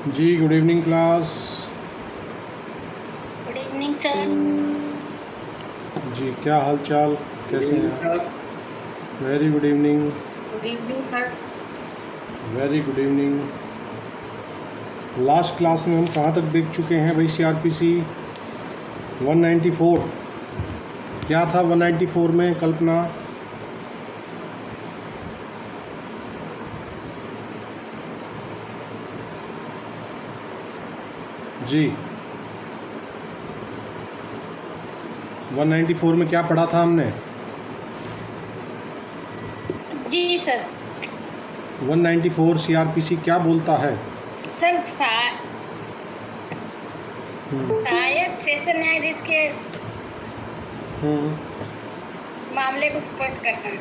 जी good evening class. Good evening sir. जी क्या हाल चाल, कैसे हैं sir? Very good evening. Good evening sir. Very good evening. Last class में हम कहाँ तक देख चुके हैं भाई? CRPC 194 क्या था? 194 में कल्पना जी 194 में क्या पढ़ा था हमने? जी सर। 194 CRPC क्या बोलता है? सर सहायक सेशन न्यायाधीश के मामले को स्पष्ट करना है।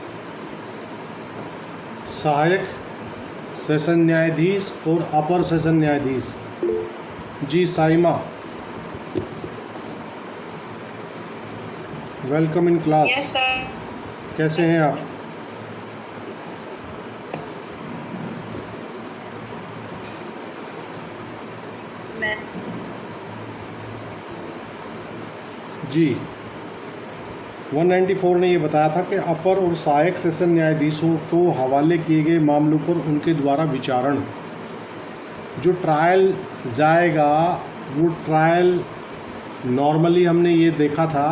सहायक सेशन न्यायाधीश और अपर सेशन न्यायाधीश। जी Saima, welcome in class. Yes sir. कैसे हैं आप? मैं जी 194 ने ये बताया था कि अपर और सहायक सेशन न्यायाधीशों को हवाले किए गए मामलों पर उनके द्वारा विचारण, जो ट्रायल जाएगा वो ट्रायल नॉर्मली हमने ये देखा था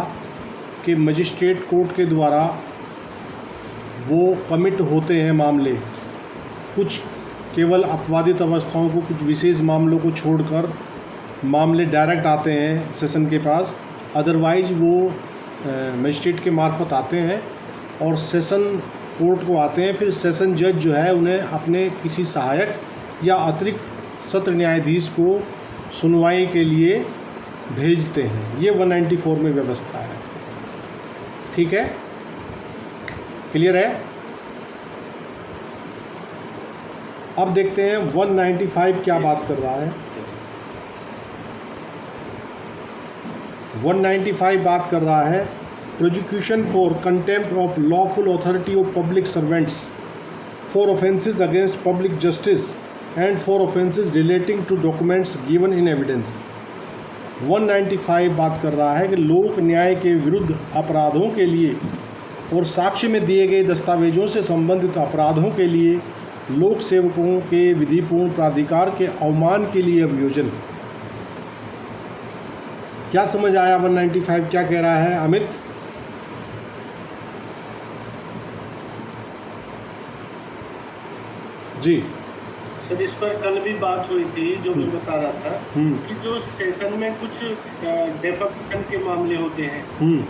कि मजिस्ट्रेट कोर्ट के द्वारा वो कमिट होते हैं मामले, कुछ केवल अपवादित अवस्थाओं को, कुछ विशेष मामलों को छोड़कर मामले डायरेक्ट आते हैं सेशन के पास। अदरवाइज वो मजिस्ट्रेट के मार्फत आते हैं और सेशन कोर्ट को आते हैं। फिर सेशन जज जो है उन्हें अपने किसी सहायक या अतिरिक्त सत्र न्यायाधीश को सुनवाई के लिए भेजते हैं। ये 194 में व्यवस्था है। ठीक है, क्लियर है? अब देखते हैं 195 क्या बात कर रहा है। 195 बात कर रहा है prosecution for contempt of lawful authority of public servants for offences against public justice and for offences relating to documents given in evidence. 195 बात कर रहा है कि लोक न्याय के विरुद्ध अपराधों के लिए और साक्ष्य में दिए गए दस्तावेजों से संबंधित अपराधों के लिए लोक सेवकों के विधिपूर्ण प्राधिकार के अवमान के लिए अभियोजन। क्या समझ आया? 195 क्या कह रहा है अमित? जी सर, इस पर कल भी बात हुई थी, जो मैं बता रहा था कि जो सेशन में कुछ डेफेक्शन के मामले होते हैं,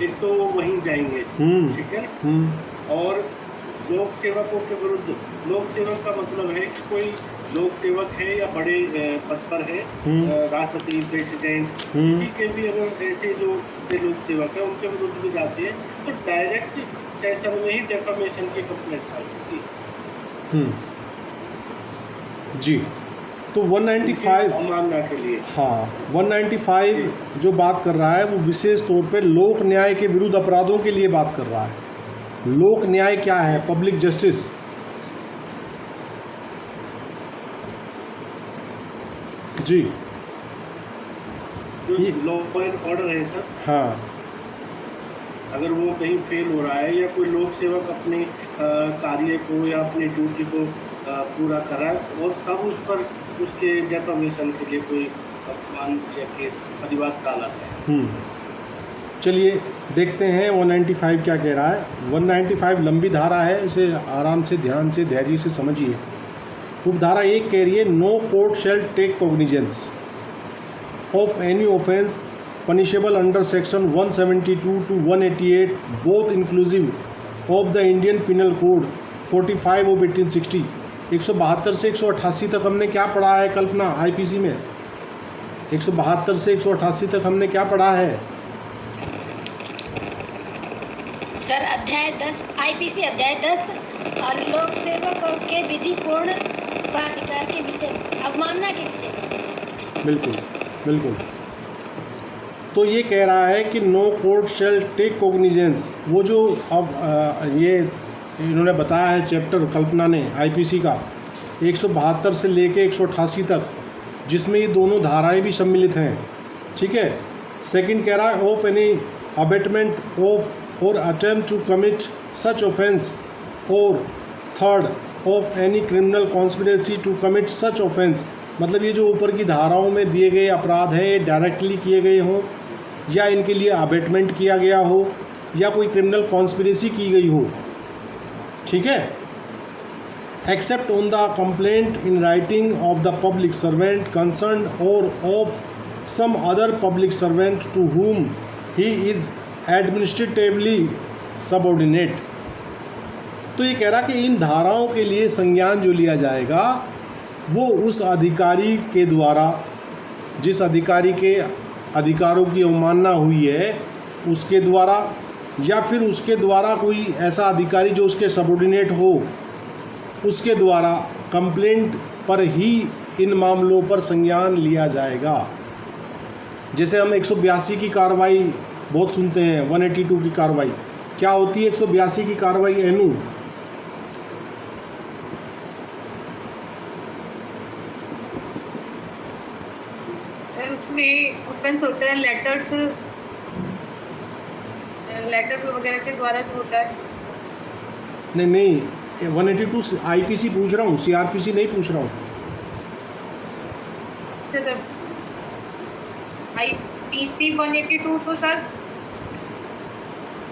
एक तो वो वहीं जाएंगे, ठीक है। और लोक सेवकों के विरुद्ध, लोक सेवक का मतलब है कि कोई लोक सेवक है या बड़े पद पर है, राष्ट्रपति, प्रेसिडेंट, किसी के भी अगर ऐसे जो लोक सेवक है उनके विरुद्ध भी जाते हैं तो डायरेक्ट सेशन में ही डेफेमेशन की कंप्लेंट फाइल होती है। जी तो 195 अवमानना के लिए, हाँ 195 जो बात कर रहा है वो विशेष तौर पे लोक न्याय के विरुद्ध अपराधों के लिए बात कर रहा है। लोक न्याय क्या है? Public justice. जी जो लॉ एंड ऑर्डर है सर, हाँ, अगर वो कहीं फेल हो रहा है या कोई लोक सेवक अपने कार्य को या अपनी ड्यूटी को पूरा करा है और तब उस पर उसके डेफेमेशन के लिए कोई अपमान या केस परिवाद डाला है। चलिए देखते हैं 195 क्या कह रहा है। 195 लंबी धारा है, इसे आराम से, ध्यान से, धैर्य से समझिए। उपधारा 1 कह रही है no court shall take cognizance of any offence punishable under section 172 to 188 both inclusive of the Indian penal code 45 of 1860। 172 से 188 तक हमने क्या पढ़ा है कल्पना? IPC में 172 से 188 तक हमने क्या पढ़ा है सर? अध्याय 10 IPC अध्याय 10 और लोक सेवक के विधिपूर्ण प्राधिकार के विषय, अवमानना के विषय। बिल्कुल बिल्कुल। तो ये कह रहा है कि no court shall take cognizance, वो जो अब ये इन्होंने बताया है चैप्टर कल्पना ने IPC का 172 से लेके 188 तक जिसमें ये दोनों धाराएं भी सम्मिलित हैं, ठीक है। सेकंड कह रहा है of any abetment of or attempt to commit such offence, और third of any criminal conspiracy to commit such offence. मतलब ये जो ऊपर की धाराओं में दिए गए अपराध हैं, ये डायरेक्टली किए गए हों या इनके लिए अबेटमेंट किया गया हो या कोई क्रिमिनल कॉन्स्पिरेसी की गई हो, ठीक है। Except on the complaint in writing of the public servant concern or of some other public servant to whom he is administratively subordinate। तो ये कह रहा कि इन धाराओं के लिए संज्ञान जो लिया जाएगा वो उस अधिकारी के द्वारा, जिस अधिकारी के अधिकारों की अवमानना हुई है उसके द्वारा, या फिर उसके द्वारा कोई ऐसा अधिकारी जो उसके सबऑर्डिनेट हो उसके द्वारा कंप्लेंट पर ही इन मामलों पर संज्ञान लिया जाएगा। जैसे हम 182 की कार्रवाई बहुत सुनते हैं, 182 की कार्रवाई क्या होती है? 182 की कार्रवाई एनू उसमें ऑफेंस होते हैं लेटर्स वगैरह के द्वारा जो होता है। नहीं 182 आईपीसी पूछ रहा हूँ, सीआरपीसी नहीं पूछ रहा हूँ। सर आईपीसी 182 तो सर,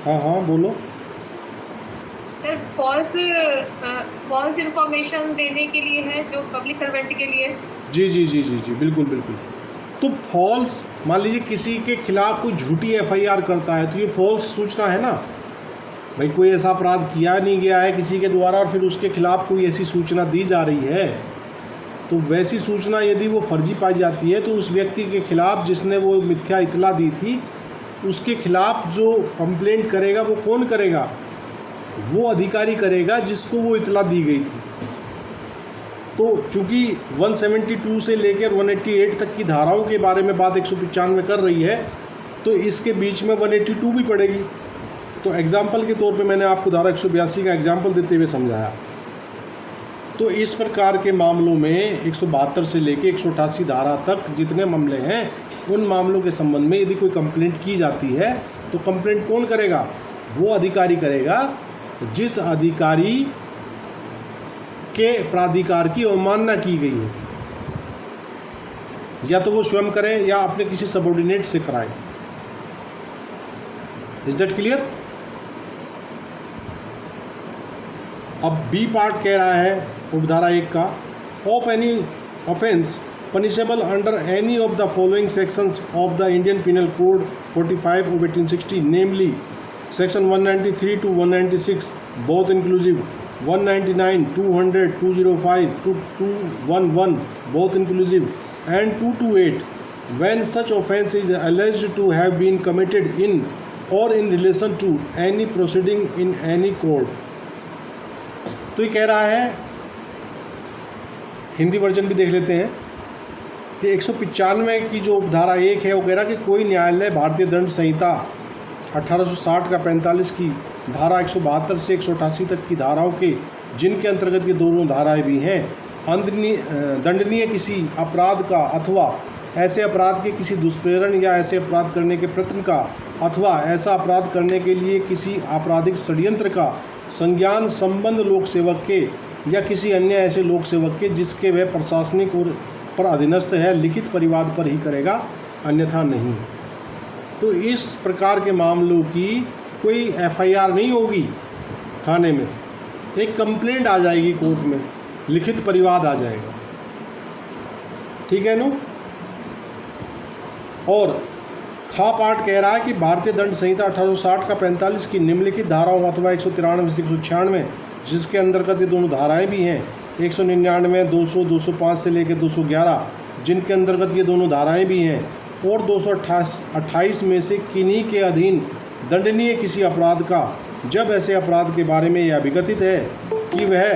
हाँ बोलो सर फॉल्स इंफॉर्मेशन देने के लिए है, जो पब्लिक सर्वेंट के लिए। जी बिल्कुल। तो फॉल्स, मान लीजिए किसी के खिलाफ कोई झूठी एफआईआर करता है तो ये फॉल्स सूचना है ना भाई, कोई ऐसा अपराध किया नहीं गया है किसी के द्वारा और फिर उसके खिलाफ कोई ऐसी सूचना दी जा रही है, तो वैसी सूचना यदि वो फर्जी पाई जाती है तो उस व्यक्ति के खिलाफ जिसने वो मिथ्या इतला दी थी उसके खिलाफ जो कंप्लेंट करेगा वो कौन करेगा? वो अधिकारी करेगा जिसको वो इतला दी गई थी। तो चूँकि 172 से लेकर 188 तक की धाराओं के बारे में बात 195 कर रही है तो इसके बीच में 182 भी पड़ेगी। तो एग्जाम्पल के तौर पे मैंने आपको धारा 182 का एग्जाम्पल देते हुए समझाया। तो इस प्रकार के मामलों में 172 से लेकर 188 धारा तक जितने मामले हैं उन मामलों के संबंध में यदि कोई कंप्लेंट की जाती है तो कंप्लेंट कौन करेगा? वो अधिकारी करेगा जिस अधिकारी के प्राधिकार की अवमानना की गई है, या तो वो स्वयं करे या अपने किसी सबऑर्डिनेट से कराए। Is that clear? अब बी पार्ट कह रहा है उपधारा 1 का, of any offence punishable under any of the following sections of the Indian penal code 45 of 1860, namely section 193 to 196 both inclusive, 199, 200, 205 to 211 both inclusive, and 228 when such offence is alleged to have been committed in or in relation to any proceeding in any court। तो ये कह रहा है, Hindi version भी देख लेते हैं कि 195 की जो उपधारा 1 है वो कह रहा है कि कोई न्यायालय भारतीय दंड संहिता 1860 का 45 की धारा 172 से 188 तक की धाराओं के, जिनके अंतर्गत ये दोनों धाराएं भी हैं, दंडनीय किसी अपराध का अथवा ऐसे अपराध के किसी दुष्प्रेरण या ऐसे अपराध करने के प्रयत्न का अथवा ऐसा अपराध करने के लिए किसी आपराधिक षड्यंत्र का संज्ञान संबंध लोक सेवक के या किसी अन्य ऐसे लोक सेवक के जिसके वह प्रशासनिक और पर अधीनस्थ है लिखित परिवाद पर ही करेगा, अन्यथा नहीं। तो इस प्रकार के मामलों की कोई एफआईआर नहीं होगी थाने में, एक कंप्लेंट आ जाएगी कोर्ट में, लिखित परिवाद आ जाएगा, ठीक है नो। और खा पाठ कह रहा है कि भारतीय दंड संहिता 1860 का 45 की निम्नलिखित धाराओं अथवा 193 से 196 जिसके अंतर्गत ये दोनों धाराएं भी हैं, 199, 200, 205 से लेकर 211 जिनके अंतर्गत ये दोनों धाराएं भी हैं, और 228 में से किन्हीं के अधीन दंडनीय किसी अपराध का जब ऐसे अपराध के बारे में यह अभिगतित है कि वह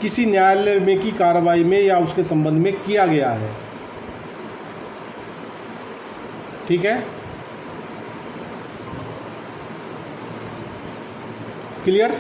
किसी न्यायालय में की कार्रवाई में या उसके संबंध में किया गया है, ठीक है, क्लियर।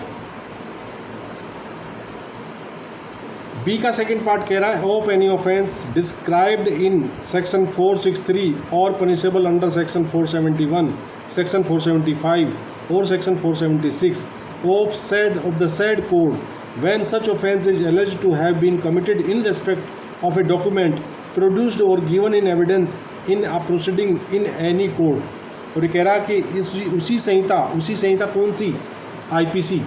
बी का सेकंड पार्ट कह रहा है of any offence described in section 463 और पनिशेबल अंडर सेक्शन 471, सेक्शन 475 और section 476 of the said code when such offence is alleged to have been committed in respect of a document produced or given in evidence in a proceeding in any court। और ये कह रहा कि उसी संहिता कौन सी? IPC,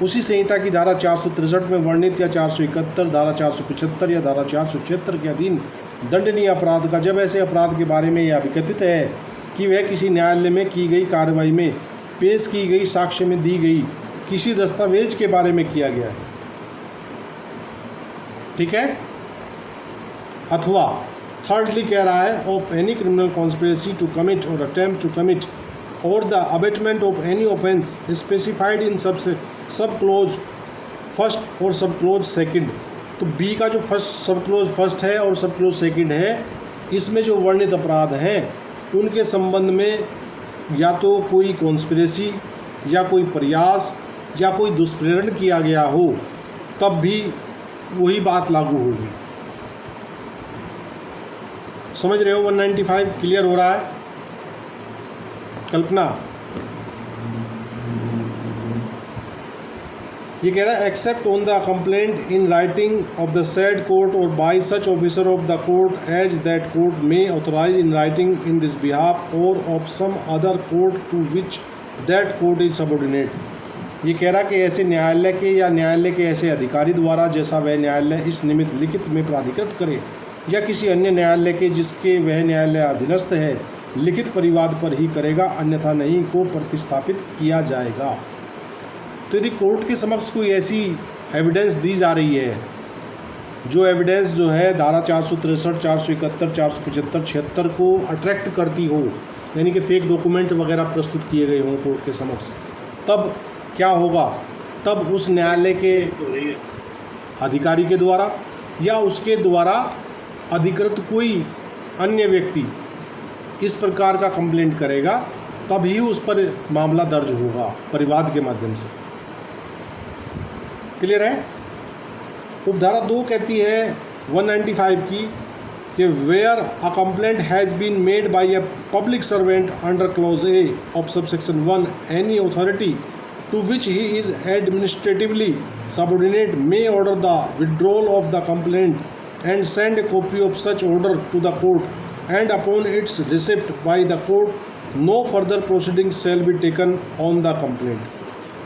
उसी संहिता की धारा 463 में वर्णित या 471, धारा 475 या धारा 476 के अधीन दंडनीय अपराध का जब ऐसे अपराध के बारे में यह अभिकथित है कि वह किसी न्यायालय में की गई कार्रवाई में पेश की गई साक्ष्य में दी गई किसी दस्तावेज के बारे में किया गया है, ठीक है। अथवा थर्डली कह रहा है of any criminal conspiracy to commit और अटेम्प्ट टू कमिट और the abetment of any offence specified in sub clause first और सब क्लोज सेकंड। तो बी का जो सब क्लोज फर्स्ट है और सब क्लोज सेकंड है, इसमें जो वर्णित अपराध हैं उनके संबंध में या तो कोई कॉन्स्पिरेसी या कोई प्रयास या कोई दुष्प्रेरण किया गया हो, तब भी वही बात लागू होगी। समझ रहे हो? 195 क्लियर हो रहा है? कल्पना, ये कह रहा है except on the complaint in writing of the said court or by such officer of the court as that court may authorise in writing in this behalf or of some other court to which that court is subordinate. ये कह रहा कि ऐसे न्यायालय के या न्यायालय के ऐसे अधिकारी द्वारा जैसा वह न्यायालय इस निमित्त लिखित में प्राधिकृत करे या किसी अन्य न्यायालय के जिसके वह न्यायालय अधीनस्थ है लिखित परिवाद पर ही करेगा, अन्यथा नहीं को प्रतिस्थापित किया जाएगा। तो यदि कोर्ट के समक्ष कोई ऐसी एविडेंस दी जा रही है जो एविडेंस जो है धारा 463, 471, 475, 76 को अट्रैक्ट करती हो, यानी कि फेक डॉक्यूमेंट वगैरह प्रस्तुत किए गए हों कोर्ट के समक्ष, तब क्या होगा? तब उस न्यायालय के अधिकारी के द्वारा या उसके द्वारा अधिकृत कोई अन्य व्यक्ति इस प्रकार का कंप्लेंट करेगा, तभी उस पर मामला दर्ज होगा परिवाद के माध्यम से। क्लियर है? उपधारा 2 कहती है 195 की कि where a complaint has been made by a public servant under clause A of subsection 1 any authority to which he is administratively subordinate may order the withdrawal of the complaint and send a copy of such order to the court and upon its receipt by the court no further proceedings shall be taken on the complaint।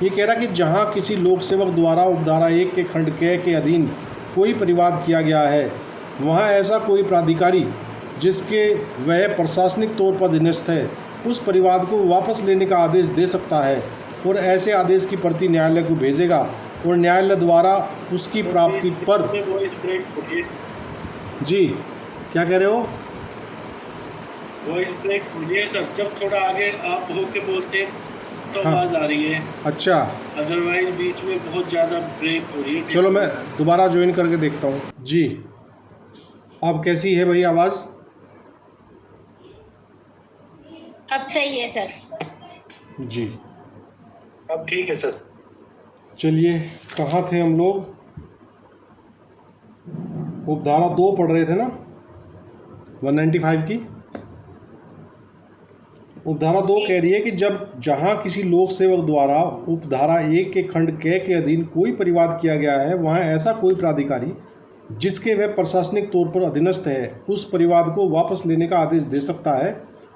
ये कह रहा कि जहाँ किसी लोक सेवक द्वारा उपधारा 1 के खंड के अधीन कोई परिवाद किया गया है, वहाँ ऐसा कोई प्राधिकारी जिसके वह प्रशासनिक तौर पर अधीनस्थ है उस परिवाद को वापस लेने का आदेश दे सकता है और ऐसे आदेश की प्रति न्यायालय को भेजेगा और न्यायालय द्वारा उसकी प्राप्ति पर। जी क्या कह रहे हो? वॉइस ब्रेक हो रही है सर, जब थोड़ा आगे आप होके बोलते हैं तो आवाज़ आ रही है। अच्छा, अदरवाइज बीच में बहुत ज़्यादा ब्रेक हो रही है। चलो मैं दोबारा ज्वाइन करके देखता हूँ। जी अब कैसी है भाई आवाज़? अब सही है सर। जी अब ठीक है सर। चलिए कहाँ थे हम लोग? उपधारा 2 पढ़ रहे थे ना 195 की। उपधारा 2 कह रही है कि जहाँ किसी लोक सेवक द्वारा उपधारा 1 के खंड के अधीन कोई परिवाद किया गया है, वहाँ ऐसा कोई प्राधिकारी जिसके वह प्रशासनिक तौर पर अधीनस्थ है उस परिवाद को वापस लेने का आदेश दे सकता है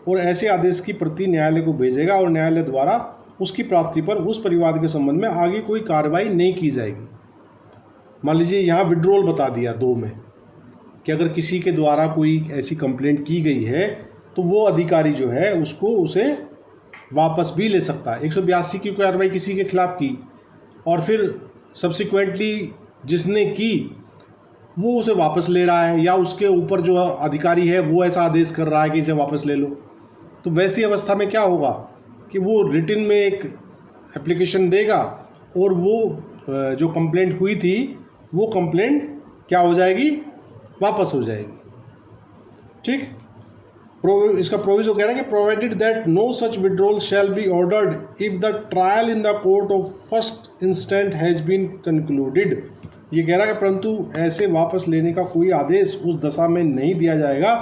और ऐसे आदेश की प्रति न्यायालय को भेजेगा और न्यायालय द्वारा उसकी प्राप्ति पर उस परिवाद के संबंध में आगे कोई कार्रवाई नहीं की जाएगी। मान लीजिए यहाँ विड्रॉल बता दिया 2 में कि अगर किसी के द्वारा कोई ऐसी कंप्लेंट की गई है तो वो अधिकारी जो है उसे वापस भी ले सकता है। 182 की कार्रवाई किसी के खिलाफ की और फिर सब्सिक्वेंटली जिसने की वो उसे वापस ले रहा है या उसके ऊपर जो अधिकारी है वो ऐसा आदेश कर रहा है कि इसे वापस ले लो, तो वैसी अवस्था में क्या होगा कि वो रिटन में एक एप्लीकेशन देगा और वो जो कंप्लेंट हुई थी वो कंप्लेंट क्या हो जाएगी? वापस हो जाएगी। ठीक, इसका प्रोविजो कह रहा है कि provided that no such withdrawal shall be ordered if the trial in the court of first instance has been concluded ये कह रहा है कि परंतु ऐसे वापस लेने का कोई आदेश उस दशा में नहीं दिया जाएगा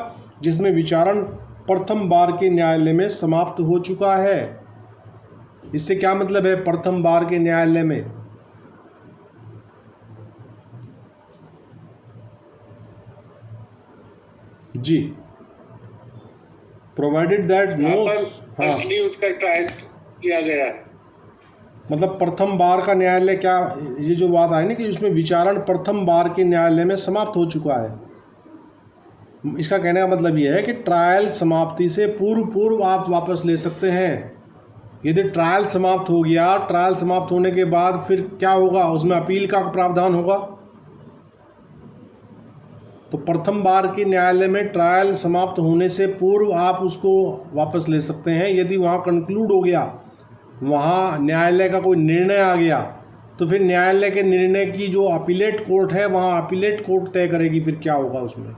जिसमें विचारण प्रथम बार के न्यायालय में समाप्त हो चुका है। इससे क्या मतलब है प्रथम बार के न्यायालय में? जी, प्रोवाइडेड दैट नो, हाँ, उसका ट्रायल किया गया है। मतलब प्रथम बार का न्यायालय, क्या ये जो बात आई ना कि उसमें विचारण प्रथम बार के न्यायालय में समाप्त हो चुका है, इसका कहने का मतलब ये है कि ट्रायल समाप्ति से पूर्व आप वापस ले सकते हैं। यदि ट्रायल समाप्त हो गया, ट्रायल समाप्त होने के बाद फिर क्या होगा, उसमें अपील का प्रावधान होगा। तो प्रथम बार के न्यायालय में ट्रायल समाप्त होने से पूर्व आप उसको वापस ले सकते हैं। यदि वहाँ कंक्लूड हो गया, वहाँ न्यायालय का कोई निर्णय आ गया, तो फिर न्यायालय के निर्णय की जो अपीलेट कोर्ट है, वहाँ अपीलेट कोर्ट तय करेगी फिर क्या होगा उसमें।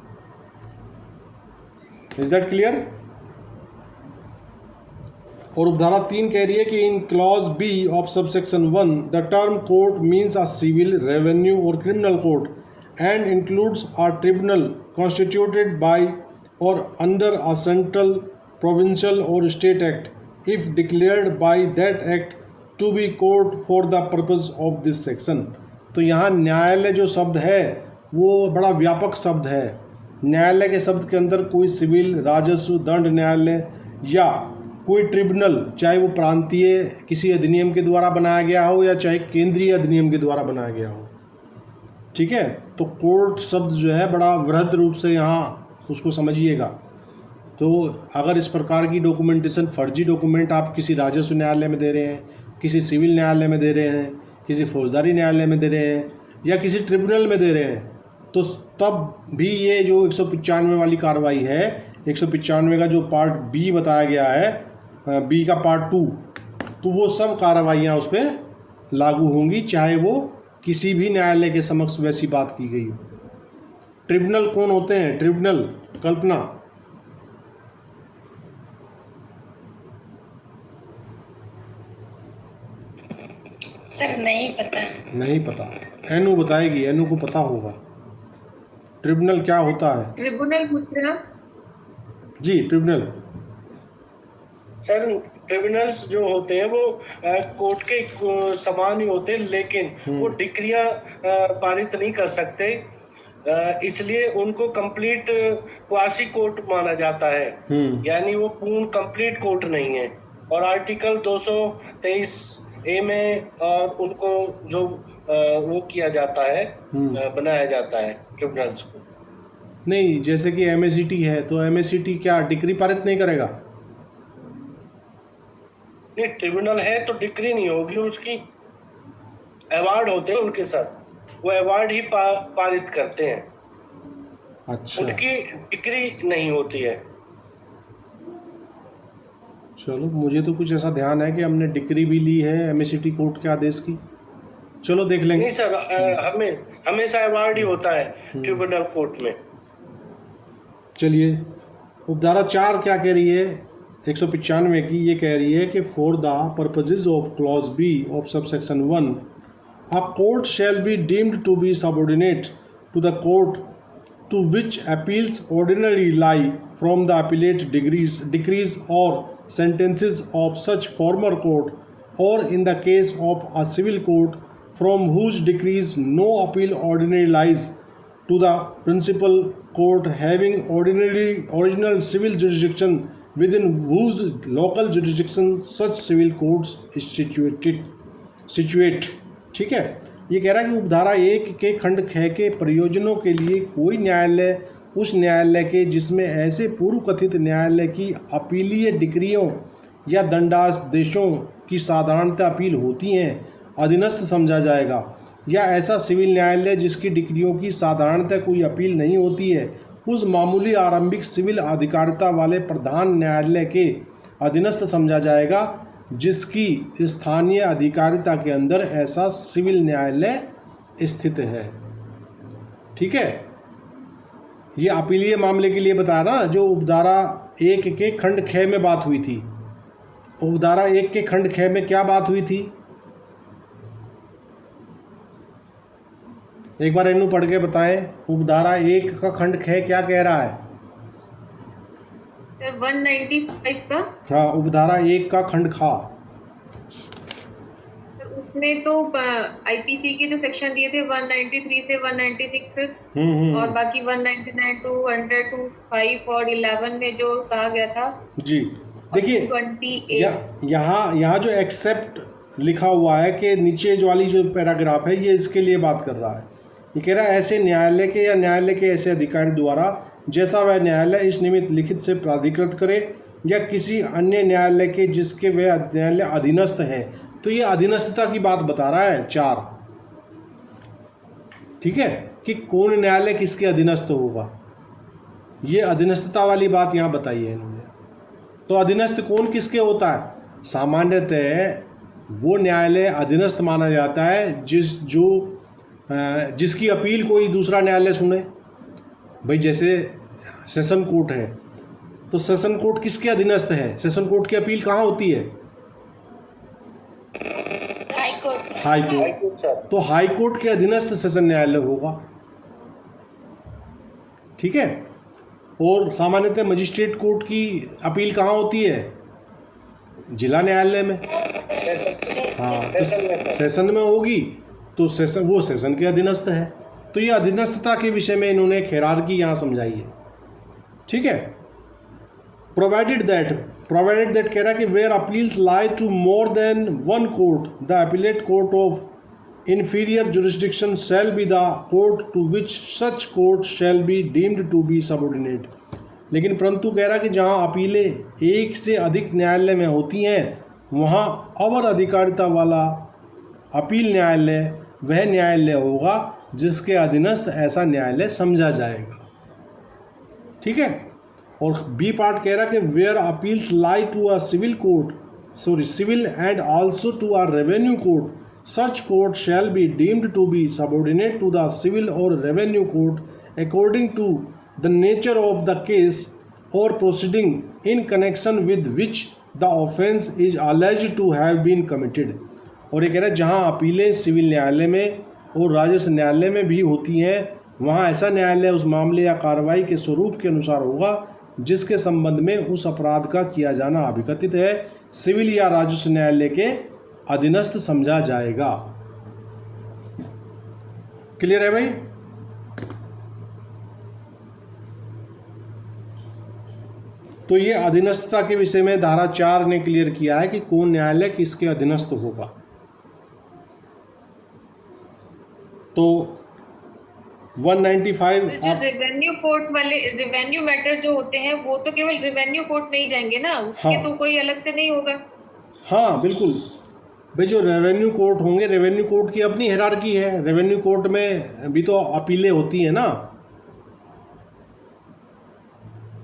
Is that clear? और उपधारा 3 कह रही है कि in clause B of subsection 1 the term court means a civil, revenue or criminal court and includes a tribunal constituted by or under a central, provincial or state act if declared by that act to be court for the purpose of this section। तो यहाँ न्यायालय जो शब्द है वो बड़ा व्यापक शब्द है। न्यायालय के शब्द के अंदर कोई सिविल, राजस्व, दंड न्यायालय या कोई ट्रिब्यूनल, चाहे वो प्रांतीय किसी अधिनियम के द्वारा बनाया गया हो या चाहे केंद्रीय अधिनियम के द्वारा बनाया गया हो, ठीक है। तो कोर्ट शब्द जो है बड़ा वृहद रूप से यहाँ उसको समझिएगा। तो अगर इस प्रकार की डॉक्यूमेंटेशन, फर्जी डॉक्यूमेंट आप किसी राजस्व न्यायालय में दे रहे हैं, किसी सिविल न्यायालय में दे रहे हैं, किसी फौजदारी न्यायालय में दे रहे हैं या किसी ट्रिब्यूनल में दे रहे हैं, तो तब भी ये जो 195 वाली कार्रवाई है, 195 का जो पार्ट बी बताया गया है, बी का पार्ट 2, तो वो सब कार्रवाइयाँ उस पर लागू होंगी, चाहे वो किसी भी न्यायालय के समक्ष वैसी बात की गई हो। ट्रिब्यूनल कौन होते हैं? ट्रिब्यूनल, कल्पना? सर नहीं पता। नहीं पता? एनु बताएगी, एनु को पता होगा ट्रिब्यूनल क्या होता है। ट्रिब्यूनल पूछ रहे हैं? जी, ट्रिब्यूनल सर, ट्रिब्यूनल्स जो होते हैं वो कोर्ट के समान ही होते हैं, लेकिन वो डिक्रियां पारित नहीं कर सकते, इसलिए उनको कंप्लीट क्वासी कोर्ट माना जाता है, यानी वो पूर्ण कंप्लीट कोर्ट नहीं है। और आर्टिकल 223A में और उनको जो वो किया जाता है, बनाया जाता है ट्रिब्यूनल्स को। नहीं, जैसे कि MACT है, तो MACT क्या डिक्री पारित नहीं करेगा? नहीं, ट्रिब्यूनल है तो डिक्री नहीं होगी, उसकी अवार्ड होते हैं उनके साथ, वो अवार्ड ही पारित करते हैं। अच्छा, उनकी डिक्री नहीं होती है। चलो, मुझे तो कुछ ऐसा ध्यान है कि हमने डिक्री भी ली है MACT कोर्ट के आदेश की। चलो देख लेंगे। नहीं सर, हमें हमेशा अवार्ड ही होता है ट्रिब्यूनल कोर्ट में। चलिए, उपधारा 4 क्या कह रही है 195 की? ये कह रही है कि for the purposes of clause B of subsection 1 a court shall be deemed to be subordinate to the court to which appeals ordinary lie from the appellate decrees और sentences of such former court or in the case of a civil court from whose decrees no appeal ordinary lies to the principal court having original civil jurisdiction within whose local jurisdiction such civil courts is situate। ठीक है, ये कह रहा है कि उपधारा 1 के खंड 6 के प्रयोजनों के लिए कोई न्यायालय उस न्यायालय के जिसमें ऐसे पूर्व कथित न्यायालय की अपीलीय डिक्रियों या दंडादेशों की साधारणतः अपील होती हैं अधीनस्थ समझा जाएगा, या ऐसा सिविल न्यायालय जिसकी डिक्रियों की साधारणतः कोई अपील नहीं होती है उस मामूली आरंभिक सिविल अधिकारिता वाले प्रधान न्यायालय के अधीनस्थ समझा जाएगा जिसकी स्थानीय अधिकारिता के अंदर ऐसा सिविल न्यायालय स्थित है। ठीक है, ये अपीलीय मामले के लिए बताया ना, जो उपधारा 1 के खंड 6 में बात हुई थी। उपधारा 1 के खंड 6 में क्या बात हुई थी? एक बार इन्हों पढ़ के बताएं। उपधारा 1 का खंड ख क्या कह रहा है? सर 195 का। हाँ, उपधारा 1 का खंड खा। सर उसमें तो आईपीसी के जो सेक्शन दिए थे 193 से 196 और बाकी 199 टू 100 टू 5 और 11 में जो कहा गया था जी देखिए 28 यहाँ जो एक्सेप्ट लिखा हुआ है कि नीचे जो वाली जो पैराग्राफ है ये इसके लिए बात कर रहा है। ये कह रहा है ऐसे न्यायालय के या न्यायालय के ऐसे अधिकारी द्वारा जैसा वह न्यायालय इस निमित्त लिखित से प्राधिकृत करे या किसी अन्य न्यायालय के जिसके वह न्यायालय अधीनस्थ है। तो ये अधीनस्थता की बात बता रहा है 4, ठीक है, कि कौन न्यायालय किसके अधीनस्थ होगा। ये अधीनस्थता वाली बात यहाँ बताई है इन्होंने। तो अधीनस्थ कौन किसके होता है? सामान्यतः वो न्यायालय अधीनस्थ माना जाता है जिसकी अपील कोई दूसरा न्यायालय सुने। भाई जैसे सेशन कोर्ट है तो सेशन कोर्ट किसके अधीनस्थ है? सेशन कोर्ट की अपील कहाँ होती है? High court. तो हाई कोर्ट के अधीनस्थ सेशन न्यायालय होगा, ठीक है। और सामान्यतः मजिस्ट्रेट कोर्ट की अपील कहाँ होती है? जिला न्यायालय में। हाँ, तो सेशन में होगी तो वो सेशन के अधीनस्थ है। तो ये अधीनस्थता के विषय में इन्होंने एक हायरार्की यहाँ समझाई है, ठीक है। प्रोवाइडेड दैट कह रहा है कि where appeals lie to more than one court the appellate court of inferior jurisdiction shall be the court to which such court shall be deemed to be subordinate। लेकिन परंतु कह रहा कि जहाँ अपीलें एक से अधिक न्यायालय में होती हैं वहाँ अवर अधिकारिता वाला अपील न्यायालय वह न्यायालय होगा जिसके अधीनस्थ ऐसा न्यायालय समझा जाएगा, ठीक है। और बी पार्ट कह रहा कि where appeals lie to a civil and also to a revenue court such court shall be deemed to be subordinate to the civil or revenue court according to the nature of the case or proceeding in connection with which the offence is alleged to have been committed। और ये कह रहा है जहाँ अपीलें civil न्यायालय में और राजस्व न्यायालय में भी होती हैं वहाँ ऐसा न्यायालय उस मामले या कार्रवाई के स्वरूप के अनुसार होगा जिसके संबंध में उस अपराध का किया जाना अभिकथित है सिविल या राजस्व न्यायालय के अधीनस्थ समझा जाएगा। क्लियर है भाई? तो ये अधीनस्थता के विषय में धारा 4 ने क्लियर किया है कि कौन न्यायालय किसके अधीनस्थ होगा। तो 195 रेवेन्यू कोर्ट वाले रेवेन्यू मैटर जो होते हैं वो तो केवल रेवेन्यू कोर्ट में ही जाएंगे ना, उसके हाँ, तो कोई अलग से नहीं होगा। हाँ बिल्कुल भाई, जो रेवेन्यू कोर्ट होंगे रेवेन्यू कोर्ट की अपनी हायरार्की है। रेवेन्यू कोर्ट में भी तो अपीलें होती हैं ना।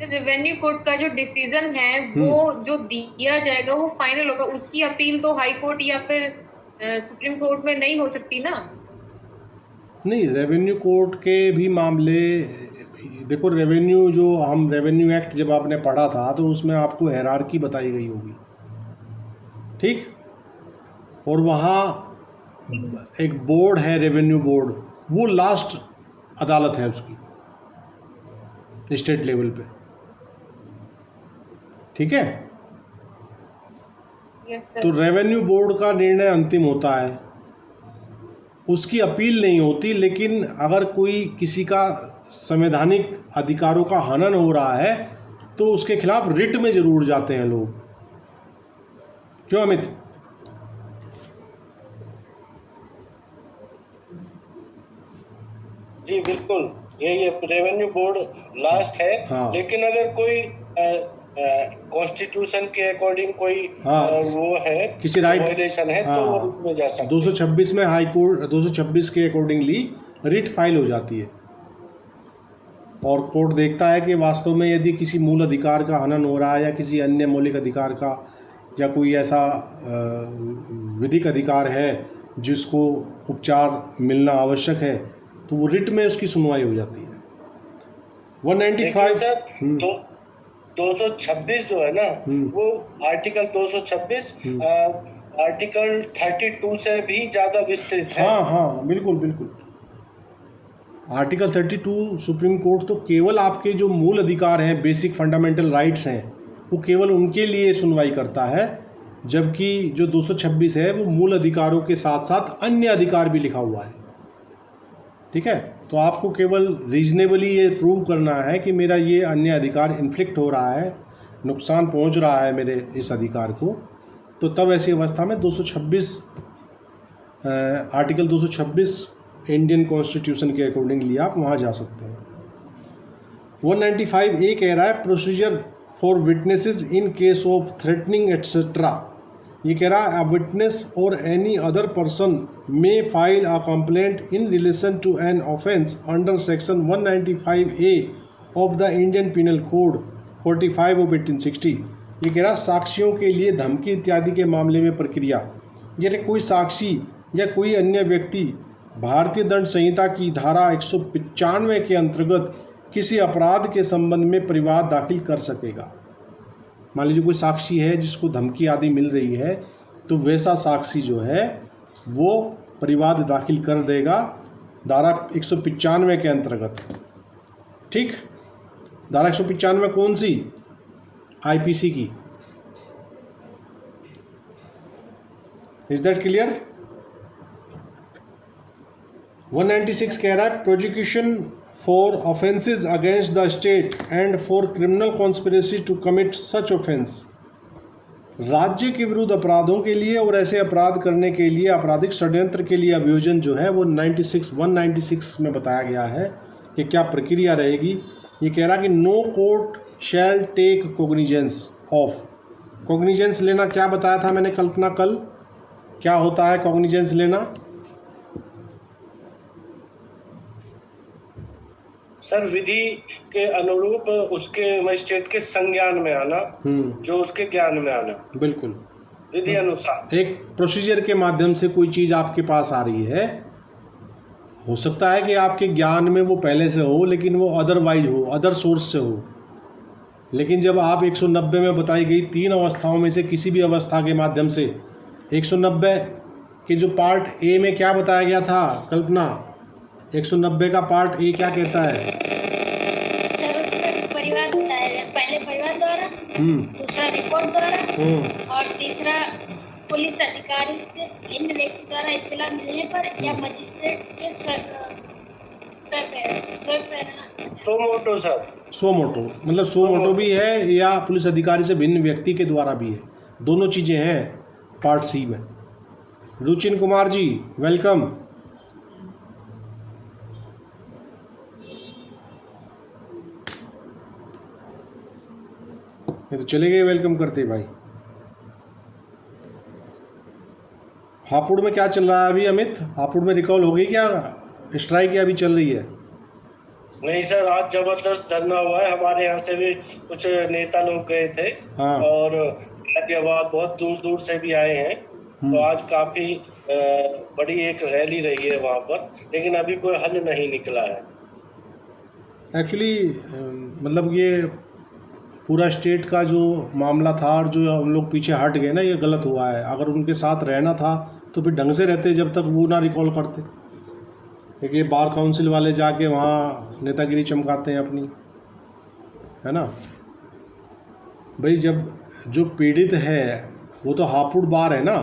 रेवेन्यू कोर्ट का जो डिसीजन है वो जो दिया जाएगा वो फाइनल होगा, उसकी अपील तो हाई कोर्ट या फिर सुप्रीम कोर्ट में नहीं हो सकती ना। नहीं, रेवेन्यू कोर्ट के भी मामले देखो, रेवेन्यू जो हम रेवेन्यू एक्ट जब आपने पढ़ा था तो उसमें आपको हायरार्की बताई गई होगी, ठीक। और वहाँ एक बोर्ड है रेवेन्यू बोर्ड, वो लास्ट अदालत है उसकी स्टेट लेवल पे, ठीक है। तो रेवेन्यू बोर्ड का निर्णय अंतिम होता है, उसकी अपील नहीं होती। लेकिन अगर कोई किसी का संवैधानिक अधिकारों का हनन हो रहा है तो उसके खिलाफ रिट में जरूर जाते हैं लोग, क्यों अमित? जी बिल्कुल, ये रेवेन्यू बोर्ड लास्ट है। हाँ। लेकिन अगर कोई कॉन्स्टिट्यूशन के अकॉर्डिंग कोई वो है किसी राइट वायलेशन है तो वो रिट में जा सकता है। 226 में हाई कोर्ट 226 के अकॉर्डिंगली रिट फाइल हो जाती है और कोर्ट देखता है कि वास्तव में यदि किसी मूल अधिकार का हनन हो रहा है या किसी अन्य मौलिक अधिकार का या कोई ऐसा विधिक अधिकार है जिसको उपचार मिलना आवश्यक है तो वो रिट में उसकी सुनवाई हो जाती है। 195 226 जो है ना वो आर्टिकल 226 आर्टिकल 32 से भी ज्यादा विस्तृत है। हाँ हाँ बिल्कुल बिल्कुल। आर्टिकल 32 सुप्रीम कोर्ट तो केवल आपके जो मूल अधिकार हैं, बेसिक फंडामेंटल राइट्स हैं, वो केवल उनके लिए सुनवाई करता है, जबकि जो 226 है वो मूल अधिकारों के साथ साथ अन्य अधिकार भी लिखा हुआ है। ठीक है, तो आपको केवल रीजनेबली ये प्रूव करना है कि मेरा ये अन्य अधिकार इन्फ्लिक्ट हो रहा है, नुकसान पहुंच रहा है मेरे इस अधिकार को, तो तब ऐसी अवस्था में 226 आर्टिकल 226 इंडियन कॉन्स्टिट्यूशन के अकॉर्डिंगली आप वहाँ जा सकते हैं। 195 ए कह रहा है procedure for witnesses in case of threatening etcetera. ये कह रहा है अ विटनेस और any other person may file a complaint in relation to an offence under section 195 A of the Indian penal code 45 of 1860। ये कह रहा साक्षियों के लिए धमकी इत्यादि के मामले में प्रक्रिया, यदि कोई साक्षी या कोई अन्य व्यक्ति भारतीय दंड संहिता की धारा 195 के अंतर्गत किसी अपराध के संबंध में परिवाद दाखिल कर सकेगा। मान लीजिए कोई साक्षी है जिसको धमकी आदि मिल रही है, तो वैसा साक्षी जो है वो परिवाद दाखिल कर देगा धारा 195 के अंतर्गत। ठीक, धारा 195 कौन सी? आईपीसी की। Is that clear? 196 कह रहा है prosecution for offences against the state and for criminal conspiracy to commit such offence. राज्य के विरुद्ध अपराधों के लिए और ऐसे अपराध करने के लिए आपराधिक षड्यंत्र के लिए अभियोजन जो है वो 196 में बताया गया है कि क्या प्रक्रिया रहेगी। ये कह रहा कि no court shall take cognizance of. Cognizance लेना क्या बताया था मैंने कल्पना कल, क्या होता है कॉग्निजेंस लेना? सर विधि के अनुरूप उसके मजिस्ट्रेट के संज्ञान में आना, जो उसके ज्ञान में आना। बिल्कुल, विधि अनुसार एक प्रोसीजर के माध्यम से कोई चीज़ आपके पास आ रही है, हो सकता है कि आपके ज्ञान में वो पहले से हो, लेकिन वो अदरवाइज हो, अदर सोर्स से हो। लेकिन जब आप 190 में बताई गई 3 अवस्थाओं में से किसी भी अवस्था के माध्यम से, 190 के जो पार्ट ए में क्या बताया गया था कल्पना, 190 का पार्ट ए क्या कहता है? सर उसमें परिवार बताया गया, पहले परिवार द्वारा, दूसरा रिपोर्ट द्वारा और तीसरा पुलिस अधिकारी से भिन्न व्यक्ति द्वारा इत्तला मिलने पर या मजिस्ट्रेट के सो मोटो सर, सो मोटो मतलब सो मोटो भी है या पुलिस अधिकारी से भिन्न व्यक्ति के द्वारा भी है, दोनों चीज़ें हैं पार्ट सी में। रुचिन कुमार जी वेलकम। ये तो चले गए वेलकम करते भाई। हापुड़ में क्या चल रहा है अभी अमित? हापुड़ में रिकॉल हो गई क्या स्ट्राइक या अभी चल रही है? नहीं सर, आज जबरदस्त धरना हुआ है। हमारे यहाँ से भी कुछ नेता लोग गए थे। हाँ। और बहुत दूर दूर से भी आए हैं। तो आज काफी बड़ी एक रैली रही है वहाँ पर, लेकिन अभी कोई हल नहीं निकला है। एक्चुअली मतलब ये पूरा स्टेट का जो मामला था और जो हम लोग पीछे हट गए ना, ये गलत हुआ है। अगर उनके साथ रहना था तो फिर ढंग से रहते, जब तक वो ना रिकॉल करते। एक ये बार काउंसिल वाले जाके वहाँ नेतागिरी चमकाते हैं अपनी, है ना भाई। जब जो पीड़ित है वो तो हापुड़ बार है ना,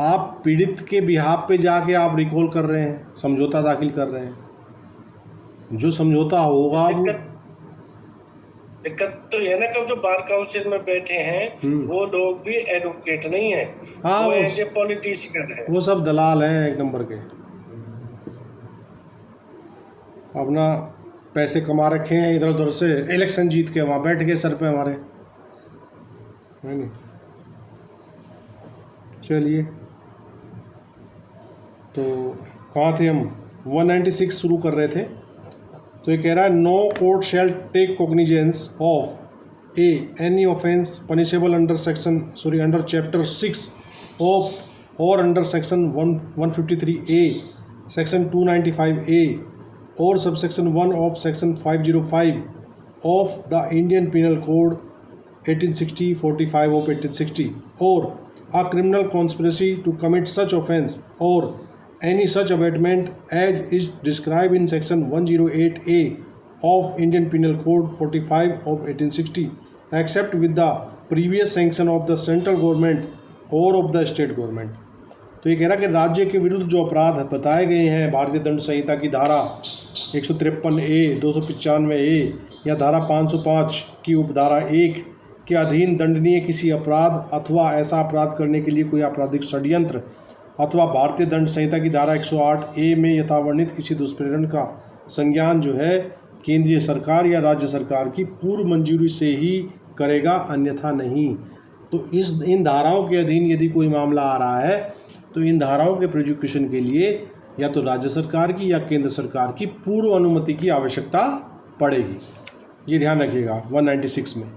आप पीड़ित के बिहाफ पे जाके आप रिकॉल कर रहे हैं, समझौता दाखिल कर रहे हैं। जो समझौता होगा वो दिक्कत तो ये ना कि जो बार काउंसिल में बैठे हैं वो लोग भी एडवोकेट नहीं है। हाँ, वो ऐसे पॉलिटिशियन है, वो सब दलाल हैं एक नंबर के, अपना पैसे कमा रखे हैं इधर उधर से, इलेक्शन जीत के वहाँ बैठ गए सर पे हमारे, है नहीं। चलिए, तो कहाँ थे हम? 196 शुरू कर रहे थे। तो ये कह रहा है no court shall take cognizance of any offence punishable under chapter 6 of or under section 153A, section 295A or subsection 1 of section 505 of the Indian penal code 1860 45 of 1860 or a criminal conspiracy to commit such offence or any such abatement as is described in section 108A of Indian Penal Code 45 of 1860 except with the previous sanction of the central government or of the state government। तो ये कह रहा कि राज्य के विरुद्ध जो अपराध बताए गए हैं भारतीय दंड संहिता की धारा 153A 295A या धारा 505 की उपधारा 1 के अधीन दंडनीय किसी अपराध अथवा ऐसा अपराध करने के लिए कोई आपराधिक षड्यंत्र अथवा भारतीय दंड संहिता की धारा 108A में यथावर्णित किसी दुष्प्रेरण का संज्ञान जो है केंद्रीय सरकार या राज्य सरकार की पूर्व मंजूरी से ही करेगा, अन्यथा नहीं। तो इन धाराओं के अधीन यदि कोई मामला आ रहा है तो इन धाराओं के प्रोसिक्यूशन के लिए या तो राज्य सरकार की या केंद्र सरकार की पूर्व अनुमति की आवश्यकता पड़ेगी। ये ध्यान रखिएगा 196 में,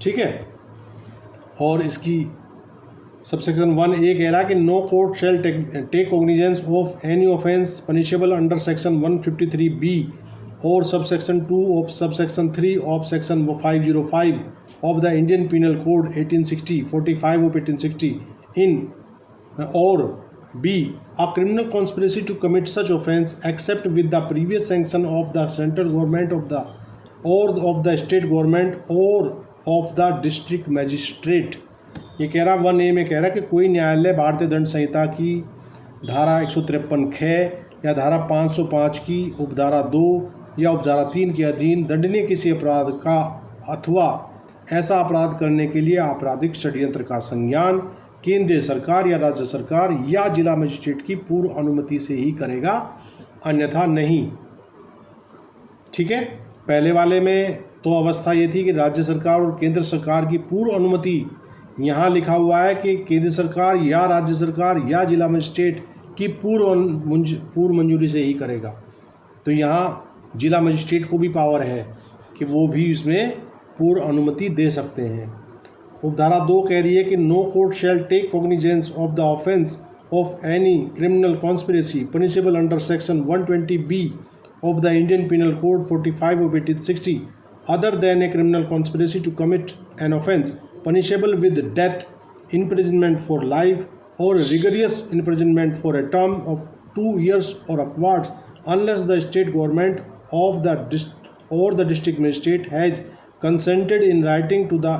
ठीक है। और इसकी सबसेक्शन 1A कह रहा है कि no court shall take cognizance of any offence punishable under section 153B और subsection 2 of subsection 3 of section 505 of the Indian penal code 1860 45 of 1860 in or B a criminal conspiracy to commit such offence except with the previous sanction of the central government of the state government or of the district magistrate। ये कह रहा 1A में कह रहा कि कोई न्यायालय भारतीय दंड संहिता की धारा 153 ख या धारा 505 की उपधारा 2 या उपधारा 3 के अधीन दंडनीय किसी अपराध का अथवा ऐसा अपराध करने के लिए आपराधिक षड्यंत्र का संज्ञान केंद्रीय सरकार या राज्य सरकार या जिला मजिस्ट्रेट की पूर्व अनुमति से ही करेगा, अन्यथा नहीं। ठीक है, पहले वाले में तो अवस्था ये थी कि राज्य सरकार और केंद्र सरकार की पूर्व अनुमति, यहाँ लिखा हुआ है कि केंद्र सरकार या राज्य सरकार या जिला मजिस्ट्रेट की पूर्व मंजूरी से ही करेगा। तो यहाँ जिला मजिस्ट्रेट को भी पावर है कि वो भी इसमें पूर्व अनुमति दे सकते हैं। उपधारा 2 कह रही है कि no court shall take cognizance of the offence of any criminal conspiracy punishable under section 120B of the Indian penal code 45 of 1860 other than a criminal conspiracy to commit an offence punishable with death, imprisonment for life or rigorous imprisonment for a term of 2 years or upwards unless the state government of the district magistrate has consented in writing to the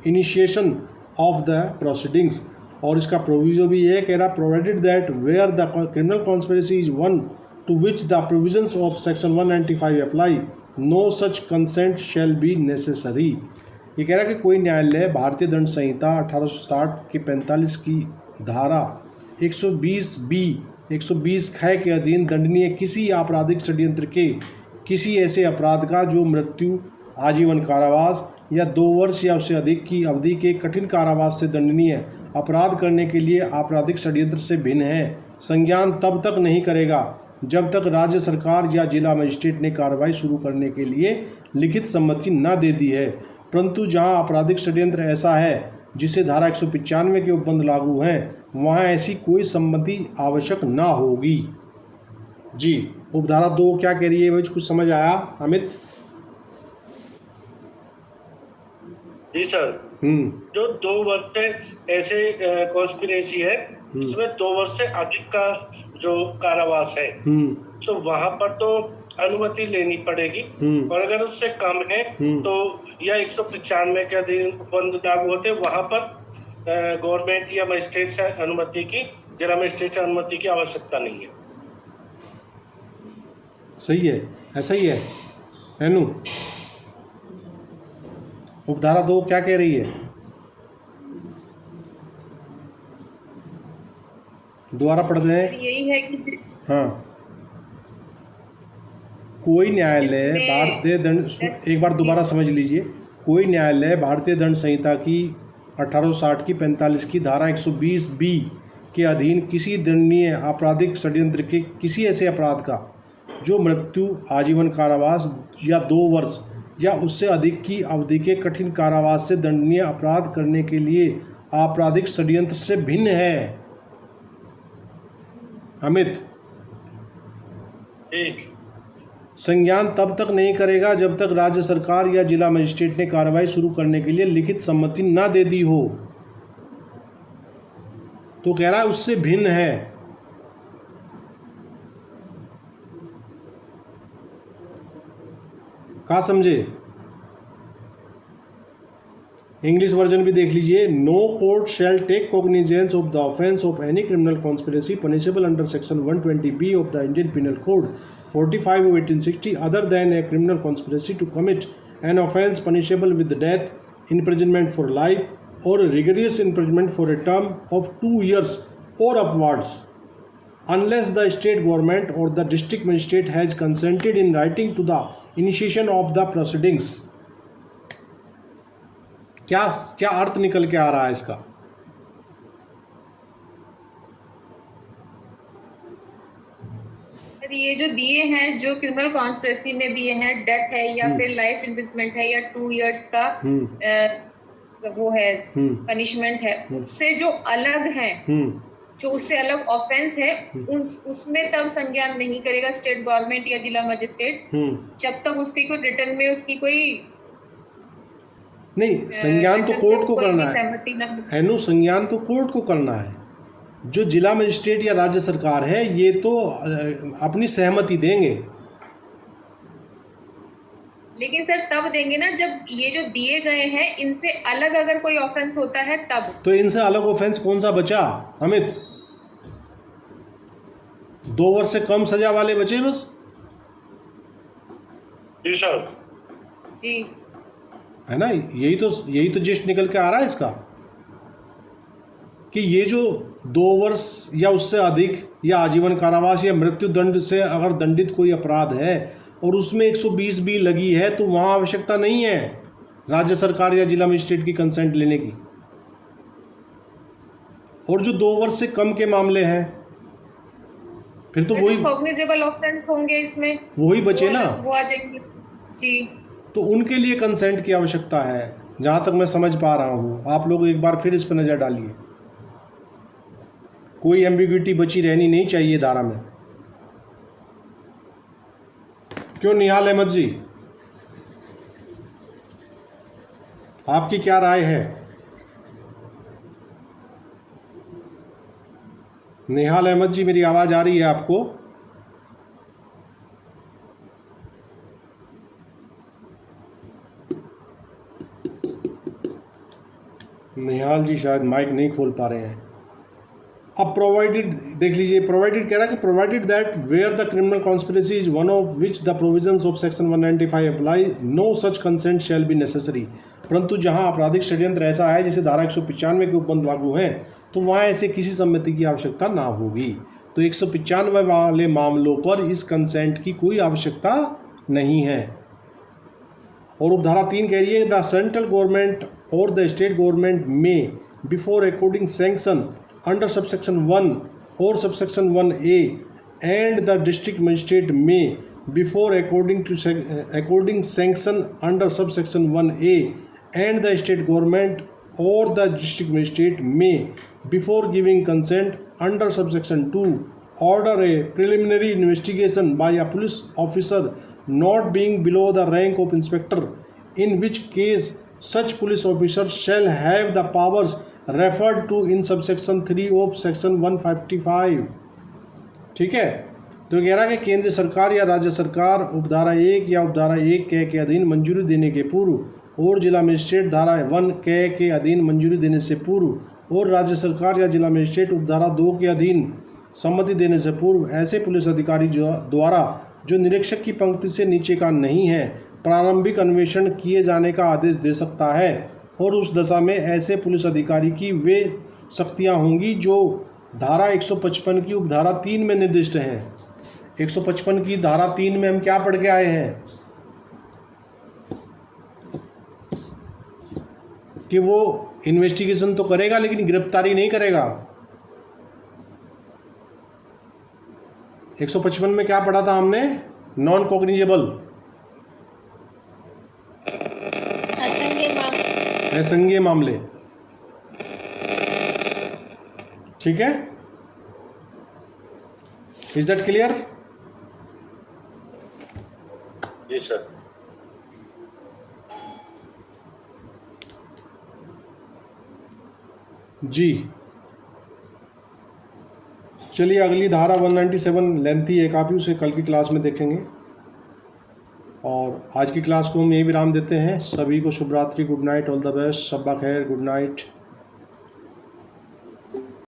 initiation of the proceedings। और इसका proviso भी ये कह रहा provided that where the criminal conspiracy is one to which the provisions of section 195 apply no such consent shall be necessary. ये कह रहा कि कोई न्यायालय भारतीय दंड संहिता 1860 के 45 की धारा 120B 120 ख के अधीन दंडनीय किसी आपराधिक षड्यंत्र के किसी ऐसे अपराध का जो मृत्यु, आजीवन कारावास या 2 वर्ष या उससे अधिक की अवधि के कठिन कारावास से दंडनीय अपराध करने के लिए आपराधिक षड्यंत्र से भिन्न है, संज्ञान तब तक नहीं करेगा जब तक राज्य सरकार या जिला मजिस्ट्रेट ने कार्रवाई शुरू करने के लिए लिखित सम्मति न दे दी है। परंतु जहां आपराधिक षड्यंत्र ऐसा है जिसे धारा 195 के उपबंध लागू हैं, वहां ऐसी कोई सम्मति आवश्यक न होगी। जी, उपधारा 2 क्या कह रही है भाई, कुछ समझ आया अमित? जी सर, जो 2 वर्ष से ऐसे कॉन्स्पिरेसी है जिसमें 2 वर्ष से अधिक का जो कारावास है, तो वहां पर तो अनुमति लेनी पड़ेगी। और अगर उससे कम है तो या 195 के अधीन उपबंध लागू होते, वहां पर गवर्नमेंट या मजिस्ट्रेट से अनुमति की, जिला मजिस्ट्रेट से अनुमति की आवश्यकता नहीं है। सही है, ऐसा ही है हेनू। उपधारा 2 क्या कह रही है, दोबारा पढ़ दें। यही है कि हाँ, कोई न्यायालय भारतीय दंड, एक बार दोबारा समझ लीजिए, कोई न्यायालय भारतीय दंड संहिता की 1860 की 45 की धारा 120B के अधीन किसी दंडनीय आपराधिक षड्यंत्र के किसी ऐसे अपराध का जो मृत्यु, आजीवन कारावास या 2 वर्ष या उससे अधिक की अवधि के कठिन कारावास से दंडनीय अपराध करने के लिए आपराधिक षड्यंत्र से भिन्न है। अमित, संज्ञान तब तक नहीं करेगा जब तक राज्य सरकार या जिला मजिस्ट्रेट ने कार्रवाई शुरू करने के लिए लिखित सम्मति न दे दी हो। तो कह रहा है उससे भिन्न है, कहाँ समझे? इंग्लिश वर्जन भी देख लीजिए। No court shall take cognizance of the offence of any criminal conspiracy punishable under section 120B of the Indian penal code 45 of 1860 other than a criminal conspiracy to commit an offence punishable with death, imprisonment for life or rigorous imprisonment for a term of 2 years or upwards unless the state government or the district magistrate has consented in writing to the initiation of the proceedings। क्या क्या अर्थ निकल के आ रहा है इसका? ये जो दिए हैं, जो क्रिमिनल कॉन्स्पिरेसी में दिए हैं, डेथ है या फिर लाइफ इम्प्रिजनमेंट है या 2 इयर्स का वो है पनिशमेंट है, उससे जो अलग है, जो उससे अलग ऑफेंस है, उसमें तब संज्ञान नहीं करेगा स्टेट गवर्नमेंट या जिला मजिस्ट्रेट जब तक उसकी कोई रिटर्न में उसकी कोई नहीं। संज्ञान तो कोर्ट को करना है नो, संज्ञान तो कोर्ट को करना है। जो जिला मजिस्ट्रेट या राज्य सरकार है ये तो अपनी सहमति देंगे। लेकिन सर तब देंगे ना जब ये जो दिए गए हैं इनसे अलग अगर कोई ऑफेंस होता है तब। तो इनसे अलग ऑफेंस कौन सा बचा अमित? 2 वर्ष से कम सजा वाले बचे बस। जी सर। जी है ना, यही तो जिस्ट निकल के आ रहा है इसका कि ये जो 2 वर्ष या उससे अधिक या आजीवन कारावास या मृत्यु दंड से अगर दंडित कोई अपराध है और उसमें 120B लगी है तो वहाँ आवश्यकता नहीं है राज्य सरकार या जिला मजिस्ट्रेट की कंसेंट लेने की। और जो 2 वर्ष से कम के मामले हैं फिर तो वही कॉग्निजेबल ऑफेंस होंगे, इसमें वही बचे ना, वो आ जाएंगे। जी, तो उनके लिए कंसेंट की आवश्यकता है जहाँ तक मैं समझ पा रहा हूँ। आप लोग एक बार फिर इस पर नज़र डालिए, कोई एम्बिग्विटी बची रहनी नहीं चाहिए धारा में। क्यों निहाल अहमद जी, आपकी क्या राय है? निहाल अहमद जी, मेरी आवाज़ आ रही है आपको? निहाल जी शायद माइक नहीं खोल पा रहे हैं। अब प्रोवाइडेड देख लीजिए, प्रोवाइडेड कह रहा है कि provided that where the criminal conspiracy is one of which the provisions of section 195 apply no such consent shall be necessary. परंतु जहां आपराधिक षड्यंत्र ऐसा है जिसे धारा 195 के उपबंध लागू है तो वहां ऐसे किसी सम्मति की आवश्यकता ना होगी। तो 195 वाले मामलों पर इस कंसेंट की कोई आवश्यकता नहीं है। और उपधारा 3 कह रही है द सेंट्रल गवर्नमेंट और द स्टेट गवर्नमेंट में before according sanction under subsection 1 or subsection 1A and the district magistrate may before according sanction under subsection 1A and the state government or the district magistrate may before giving consent under subsection 2 order a preliminary investigation by a police officer not being below the rank of inspector, in which case such police officer shall have the powers referred to in subsection 3 of section 155। ठीक है, तो कह रहा है कि केंद्र सरकार या राज्य सरकार उपधारा 1 या उपधारा 1 के अधीन मंजूरी देने के पूर्व और जिला मजिस्ट्रेट धारा 1 के अधीन मंजूरी देने से पूर्व और राज्य सरकार या जिला मजिस्ट्रेट उपधारा 2 के अधीन सम्मति देने से पूर्व ऐसे पुलिस अधिकारी द्वारा जो निरीक्षक की पंक्ति से नीचे का नहीं है प्रारंभिक अन्वेषण किए जाने का आदेश दे सकता है। और उस दशा में ऐसे पुलिस अधिकारी की वे शक्तियां होंगी जो धारा 155 की उपधारा 3 में निर्दिष्ट हैं। 155 की धारा 3 में हम क्या पढ़ के आए हैं कि वो इन्वेस्टिगेशन तो करेगा लेकिन गिरफ्तारी नहीं करेगा। 155 में क्या पढ़ा था हमने? नॉन कॉग्निजेबल, असंज्ञेय मामले। ठीक है, इज दैट क्लियर? जी सर। जी चलिए, अगली धारा 197 लेंथी है काफ़ी, उसे कल की क्लास में देखेंगे। और आज की क्लास को हम यही विराम देते हैं। सभी को शुभ रात्रि, good night, all the best, शब्बा खैर, गुड नाइट।